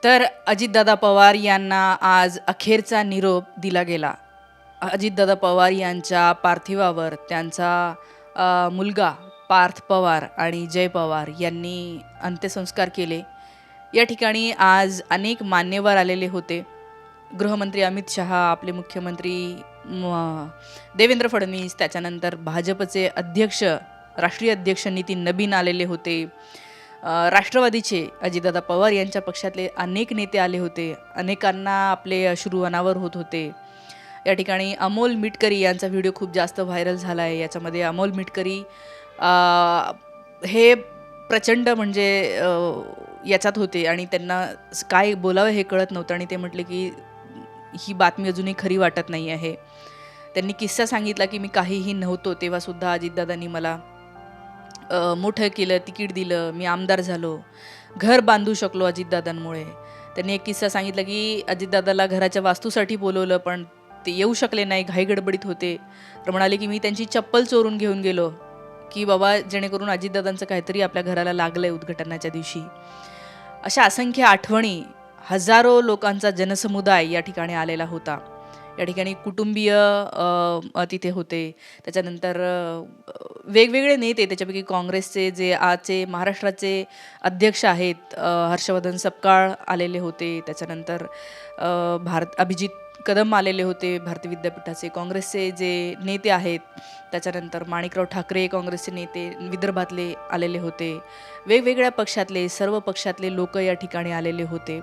तर अजितदादा पवार यांना आज अखेरचा निरोप दिला गेला. अजितदादा पवार यांच्या पार्थिवावर त्यांचा मुलगा पार्थ पवार आणि जय पवार यांनी अंत्यसंस्कार केले. या ठिकाणी आज अनेक मान्यवर आलेले होते. गृहमंत्री अमित शहा, आपले मुख्यमंत्री देवेंद्र फडणवीस, त्याच्यानंतर भाजपचे अध्यक्ष, राष्ट्रीय अध्यक्ष नितीन नबीन आलेले होते. राष्ट्रवादीचे अजितदादा पवार यांच्या पक्षातले अनेक नेते आले होते. अनेकांना आपले अश्रू अनावर होत होते. या ठिकाणी अमोल मिटकरी यांचा व्हिडिओ खूप जास्त व्हायरल झाला आहे. याच्यामध्ये अमोल मिटकरी हे प्रचंड म्हणजे याच्यात होते आणि त्यांना काय बोलावं हे कळत नव्हतं आणि ते म्हटले की ही बातमी अजूनही खरी वाटत नाही आहे. त्यांनी किस्सा सांगितला की मी काहीही नव्हतो तेव्हासुद्धा अजितदादांनी मला मोठं केलं, तिकीट दिलं, मी आमदार झालो, घर बांधू शकलो अजितदादांमुळे. त्यांनी एक किस्सा सांगितला की अजितदादाला घराच्या वास्तूसाठी बोलवलं पण ते येऊ शकले नाही, घाईगडबडीत होते. तर म्हणाले की मी त्यांची चप्पल चोरून घेऊन गेलो की बाबा जेणेकरून अजितदादांचं काहीतरी आपल्या घराला लागलं आहे उद्घाटनाच्या दिवशी. अशा असंख्य आठवणी, हजारो लोकांचा जनसमुदाय या ठिकाणी आलेला होता. या ठिकाणी कुटुंबीय तिथे होते. त्याच्यानंतर वेगवेगळे नेते, त्याच्यापैकी काँग्रेसचे जे आजचे महाराष्ट्राचे अध्यक्ष आहेत हर्षवर्धन सपकाळ आलेले होते. त्याच्यानंतर अभिजित कदम आलेले होते भारतीय विद्यापीठाचे. काँग्रेसचे जे नेते आहेत, त्याच्यानंतर माणिकराव ठाकरे काँग्रेसचे नेते विदर्भातले आलेले होते. वेगवेगळ्या पक्षातले, सर्व पक्षातले लोक या ठिकाणी आलेले होते.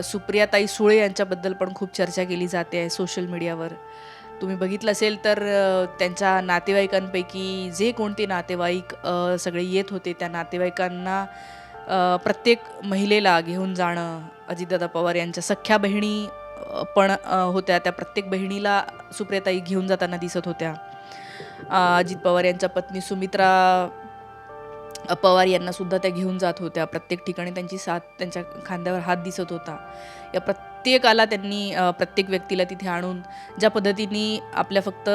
सुप्रियाताई सुळे यांच्याबद्दल पण खूप चर्चा केली जाते आहे सोशल मीडियावर. तुम्ही बघितलं असेल तर त्यांच्या नातेवाईकांपैकी जे कोणते नातेवाईक सगळे येत होते त्या नातेवाईकांना प्रत्येक महिलेला घेऊन जाणं. अजितदादा पवार यांच्या सख्ख्या बहिणी पण होत्या, त्या प्रत्येक बहिणीला सुप्रियाताई घेऊन जाताना दिसत होत्या. अजित पवार यांच्या पत्नी सुमित्रा पवार यांना सुद्धा त्या घेऊन जात होत्या. प्रत्येक ठिकाणी त्यांची साथ, त्यांच्या खांद्यावर हात दिसत होता. या प्रत्येकाला त्यांनी प्रत्येक व्यक्तीला तिथे आणून ज्या पद्धतीने आपल्या फक्त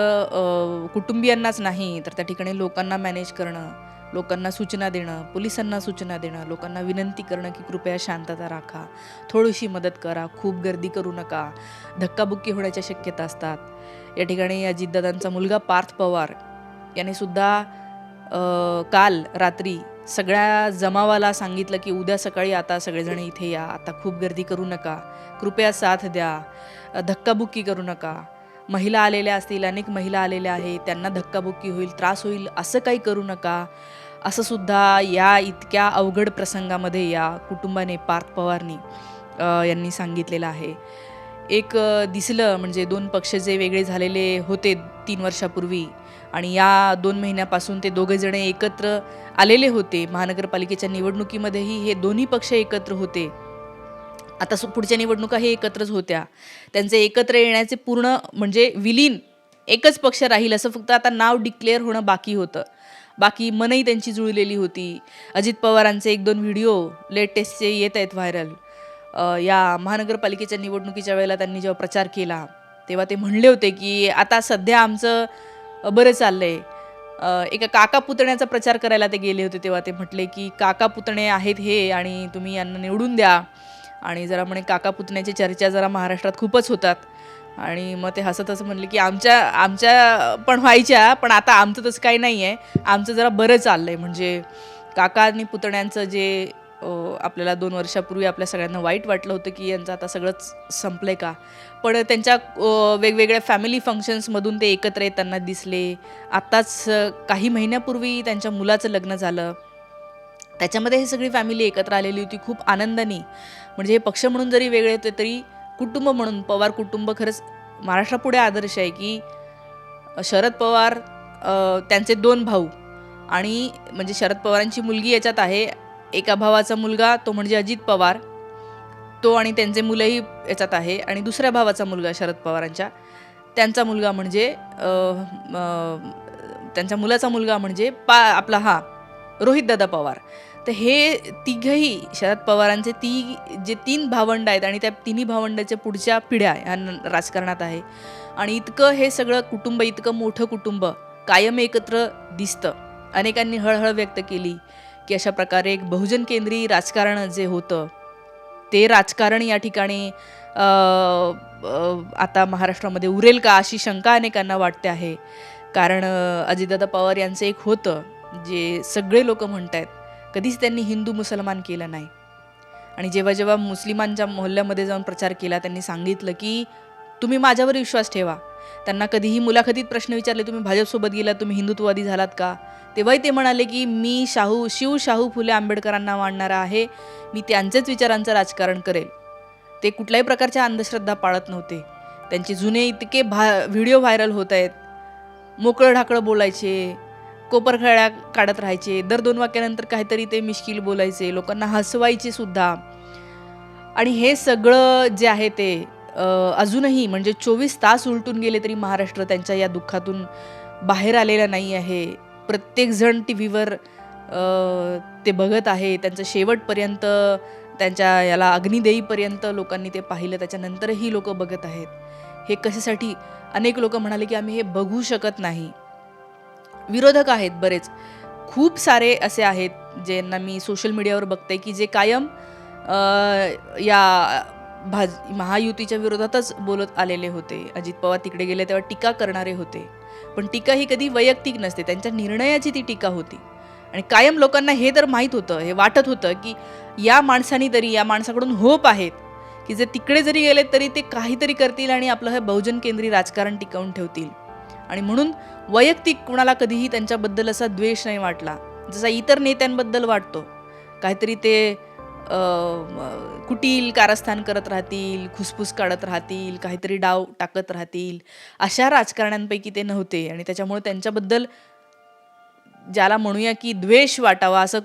कुटुंबियांनाच नाही तर त्या ठिकाणी लोकांना मॅनेज करणं, लोकांना सूचना देणं, पोलिसांना सूचना देणं, लोकांना विनंती करणं की कृपया शांतता राखा, थोडीशी मदत करा, खूप गर्दी करू नका, धक्काबुक्की होण्याच्या शक्यता असतात. या ठिकाणी अजितदादांचा मुलगा पार्थ पवार याने सुद्धा काल रात्री सगळ्या जमावाला सांगितलं की उद्या सकाळी आता सगळेजण इथे या, आता खूप गर्दी करू नका, कृपया साथ द्या, धक्काबुक्की करू नका. महिला आलेल्या असतील, अनेक महिला आलेल्या आहेत, त्यांना धक्काबुक्की होईल, त्रास होईल, असं काही करू नका, असं सुद्धा या इतक्या अवघड प्रसंगामध्ये या कुटुंबाने, पार्थ पवारनी यांनी सांगितलेलं आहे. एक दिसलं म्हणजे दोन पक्ष जे वेगळे झालेले होते 3 वर्षापूर्वी आणि या 2 महिन्यापासून ते दोघेजण एकत्र आलेले होते. महानगरपालिकेच्या निवडणुकीमध्येही हे दोन्ही पक्ष एकत्र होते. आता पुढच्या निवडणुका हे एकत्रच होत्या. त्यांचे एकत्र येण्याचे पूर्ण म्हणजे विलीन एकच पक्ष राहील असं फक्त आता नाव डिक्लेअर होणं बाकी होतं. बाकी मनही त्यांची जुळलेली होती. अजित पवारांचे 1-2 व्हिडिओ लेटेस्टचे येत आहेत व्हायरल. या महानगरपालिकेच्या निवडणुकीच्या वेळेला त्यांनी जेव्हा प्रचार केला तेव्हा ते म्हणले होते की आता सध्या आमचं बरं चाललंय. एका काका पुतण्याचा प्रचार करायला ते गेले होते तेव्हा ते म्हटले की काका पुतणे आहेत हे आणि तुम्ही यांना निवडून द्या. आणि जरा म्हणे काका पुतण्याची चर्चा जरा महाराष्ट्रात खूपच होतात. आणि मग ते हसतच म्हणले की आमच्या पण व्हायच्या, पण आता आमचं तसं काही नाही आहे, आमचं जरा बरं चाललंय. म्हणजे काका आणि पुतण्यांचं जे आपल्याला 2 वर्षापूर्वी आपल्या सगळ्यांना वाईट वाटलं होतं की यांचं आता सगळंच संपलंय का, पण त्यांच्या वेगवेगळ्या फॅमिली फंक्शन्समधून ते एकत्र येताना दिसले. आत्ताच काही महिन्यापूर्वी त्यांच्या मुलाचं लग्न झालं, त्याच्यामध्ये हे सगळी फॅमिली एकत्र आलेली होती खूप आनंदाने. म्हणजे हे पक्ष म्हणून जरी वेगळे होते तरी कुटुंब म्हणून पवार कुटुंब खरंच महाराष्ट्रापुढे आदर्श आहे. की शरद पवार त्यांचे 2 भाऊ आणि म्हणजे शरद पवारांची मुलगी याच्यात आहे, एका भावाचा मुलगा तो म्हणजे अजित पवार, तो आणि त्यांचे मुलंही याच्यात आहे, आणि दुसऱ्या भावाचा मुलगा शरद पवारांच्या, त्यांचा मुलगा म्हणजे त्यांच्या मुलाचा मुलगा म्हणजे आपला रोहितदादा पवार. तर हे तिघही शरद पवारांचे जे 3 भावंड आहेत आणि त्या तिन्ही भावंडाच्या पुढच्या पिढ्या ह्या राजकारणात आहे. आणि इतकं हे सगळं कुटुंब, इतकं मोठं कुटुंब कायम एकत्र दिसतं. अनेकांनी हळहळ व्यक्त केली की अशा प्रकारे एक बहुजन केंद्री राजकारण जे होतं ते राजकारण या ठिकाणी आता महाराष्ट्रामध्ये उरेल का अशी शंका अनेकांना वाटते आहे. कारण अजितदादा पवार यांचं एक होतं, जे सगळे लोक म्हणत आहेत, कधीच त्यांनी हिंदू मुसलमान केलं नाही. आणि जेव्हा जेव्हा मुस्लिमांच्या मोहल्ल्यामध्ये जाऊन प्रचार केला, त्यांनी सांगितलं की तुम्ही माझ्यावर विश्वास ठेवा. त्यांना कधीही मुलाखतीत प्रश्न विचारले, तुम्ही भाजपसोबत गेलात, तुम्ही हिंदुत्ववादी झालात का? तेव्हाही ते म्हणाले की मी शिव शाहू फुले आंबेडकरांना मानणारा आहे, मी त्यांचेच विचारांचं राजकारण करेल. ते कुठल्याही प्रकारच्या अंधश्रद्धा पाळत नव्हते. त्यांचे जुने इतके व्हिडिओ व्हायरल होत आहेत. मोकळं ढाकळं बोलायचे, कोपरखळ्या काढत राहायचे, दर 2 वाक्यानंतर काहीतरी ते मिश्किल बोलायचे, लोकांना हसवायचे सुद्धा. आणि हे सगळं जे आहे ते अजूनही म्हणजे 24 तास उलटून गेले तरी महाराष्ट्र त्यांच्या या दुःखातून बाहेर आलेला नाही आहे. प्रत्येकजण टी व्हीवर ते बघत आहे. त्यांचं शेवटपर्यंत, त्यांच्या याला अग्निदेईपर्यंत लोकांनी ते पाहिलं. त्याच्यानंतरही लोक बघत आहेत. हे कशासाठी? अनेक लोक म्हणाले की आम्ही हे बघू शकत नाही. विरोधक आहेत बरेच, खूप सारे असे आहेत ज्यांना मी सोशल मीडियावर बघते की जे कायम या महायुतीच्या विरोधातच बोलत आलेले होते. अजित पवार तिकडे गेले तेव्हा टीका करणारे होते, पण टीका ही कधी वैयक्तिक नसते, त्यांच्या निर्णयाची ती टीका होती. आणि कायम लोकांना हे तर माहीत होतं, हे वाटत होतं की या माणसाकडून होप आहेत की जे तिकडे जरी गेले तरी ते काहीतरी करतील आणि आपलं हे बहुजन केंद्री राजकारण टिकवून ठेवतील. आणि म्हणून वैयक्तिक कुणाला कधीही त्यांच्याबद्दल असा द्वेष नाही वाटला जसा इतर नेत्यांबद्दल वाटतो. काहीतरी ते कुटील कारस्थान करत राहतील, खुसफुस काढत राहतील, काहीतरी डाव टाकत राहतील, अशा राजकारण्यांपैकी ते नव्हते. आणि त्याच्यामुळे त्यांच्याबद्दल ज्याला म्हणूया की द्वेष वाटावा असं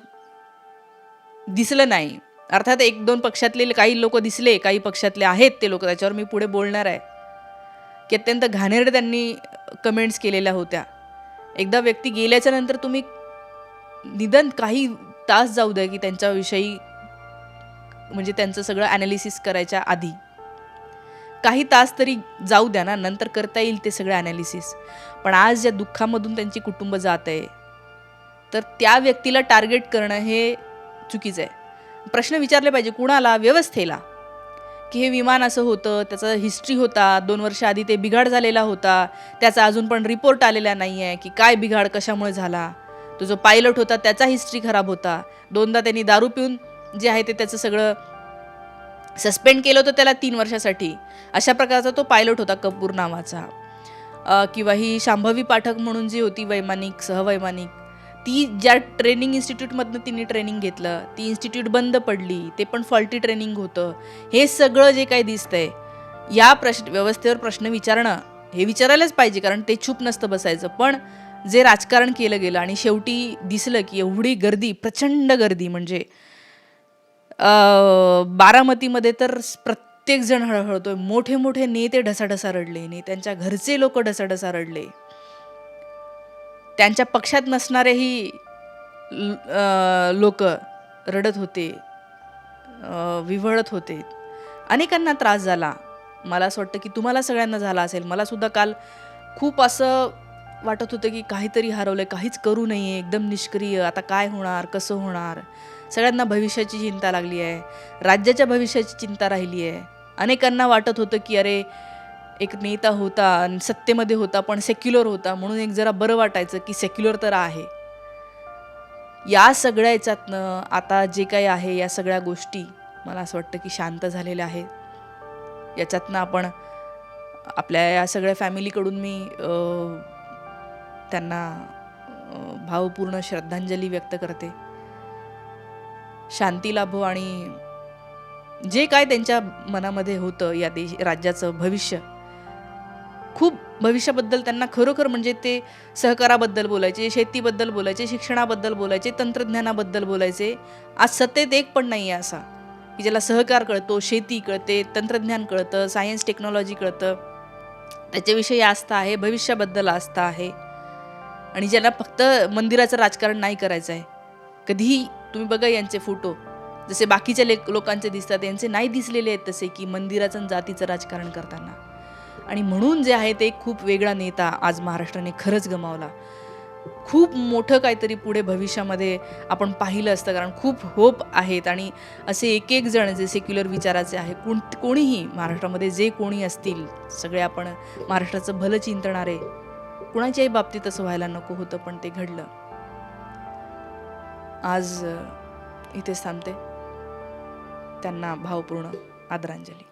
दिसलं नाही. अर्थात 1-2 पक्षातले काही लोक दिसले, काही पक्षातले आहेत ते लोक, त्याच्यावर मी पुढे बोलणार आहे, की अत्यंत घाणेरडे त्यांनी कमेंट्स केलेल्या होत्या. एकदा व्यक्ती गेल्याच्या नंतर तुम्ही निदान काही तास जाऊ द्या की त्यांच्याविषयी म्हणजे त्यांचं सगळं ॲनालिसिस करायच्या आधी काही तास तरी जाऊ द्या ना, नंतर करता येईल ते सगळं ॲनालिसिस. पण आज ज्या दुःखामधून त्यांची कुटुंब जात आहे, तर त्या व्यक्तीला टार्गेट करणं हे चुकीचं आहे. प्रश्न विचारले पाहिजे कुणाला? व्यवस्थेला, की हे विमान असं होतं, त्याचा हिस्ट्री होता, 2 वर्ष आधी ते बिघाड झालेला होता, त्याचा अजून पण रिपोर्ट आलेला नाही आहे की काय बिघाड कशामुळे झाला. तो जो पायलट होता त्याचा हिस्ट्री खराब होता, 2दा त्यांनी दारू पिऊन जे आहे ते त्याचं सगळं सस्पेंड केलं होतं त्याला 3 वर्षासाठी. अशा प्रकारचा तो पायलट होता कपूर नावाचा. किंवा ही शांभवी पाठक म्हणून जी होती वैमानिक, सहवैमानिक, ती ज्या ट्रेनिंग इन्स्टिट्यूटमधनं तिने ट्रेनिंग घेतलं, ती इन्स्टिट्यूट बंद पडली, ते पण फॉल्टी ट्रेनिंग होतं. हे सगळं जे काही दिसतंय, या व्यवस्थेवर प्रश्न विचारणं हे विचारायलाच पाहिजे, कारण ते चूप नसतं बसायचं. पण जे राजकारण केलं गेलं आणि शेवटी दिसलं की एवढी गर्दी, प्रचंड गर्दी, म्हणजे बारामतीमध्ये तर प्रत्येकजण हळहळतोय. मोठे मोठे नेते ढसाढसा रडले, नेत्यांच्या घरचे लोक ढसाढसा रडले, त्यांच्या पक्षात नसणारेही लोक रडत होते, विव्हळत होते. अनेकांना त्रास झाला. मला असं वाटतं की तुम्हाला सगळ्यांना झाला असेल. मला सुद्धा काल खूप असं वाटत होतं की काहीतरी हरवलंय, काहीच करू नये, एकदम निष्क्रिय, आता काय होणार, कसं होणार. सगळ्यांना भविष्याची चिंता लागली आहे, राज्याच्या भविष्याची चिंता राहिली आहे. अनेकांना वाटत होतं की अरे एक नेता होता, सत्तेमध्ये होता, पण सेक्युलर होता, म्हणून एक जरा बरं वाटायचं की सेक्युलर तर आहे. या सगळ्या याच्यातनं आता जे काही आहे, या सगळ्या गोष्टी मला असं वाटतं की शांत झालेल्या आहेत. याच्यातनं आपण आपल्या या सगळ्या फॅमिलीकडून मी त्यांना भावपूर्ण श्रद्धांजली व्यक्त करते. शांती लाभो आणि जे काय त्यांच्या मनामध्ये होतं या राज्याचं भविष्य, खूप भविष्याबद्दल त्यांना खरोखर म्हणजे ते सहकाराबद्दल बोलायचे, शेतीबद्दल बोलायचे, शिक्षणाबद्दल बोलायचे, तंत्रज्ञानाबद्दल बोलायचे. आज सत्तेत एक पण नाही आहे असा की ज्याला सहकार कळतो, शेती कळते, तंत्रज्ञान कळतं, सायन्स टेक्नॉलॉजी कळतं, त्याच्याविषयी आस्था आहे, भविष्याबद्दल आस्था आहे, आणि ज्यांना फक्त मंदिराचं राजकारण नाही करायचं आहे. कधीही तुम्ही बघा यांचे फोटो जसे बाकीच्या लोकांचे दिसतात, यांचे नाही दिसलेले आहेत तसे की मंदिराचं आणि जातीचं राजकारण करताना. आणि म्हणून जे आहे ते खूप वेगळा नेता आज महाराष्ट्राने खरंच गमावला. खूप मोठं काहीतरी पुढे भविष्यामध्ये आपण पाहिलं असतं, कारण खूप होप आहेत आणि असे एक एक जण जे सेक्युलर विचाराचे आहे, कोणीही महाराष्ट्रामध्ये जे कोणी असतील, सगळे आपण महाराष्ट्राचं भलं चिंतणारे, कुणाच्याही बाबतीत असं व्हायला नको होतं, पण ते घडलं. आज इथेच थांबते. त्यांना भावपूर्ण आदरांजली.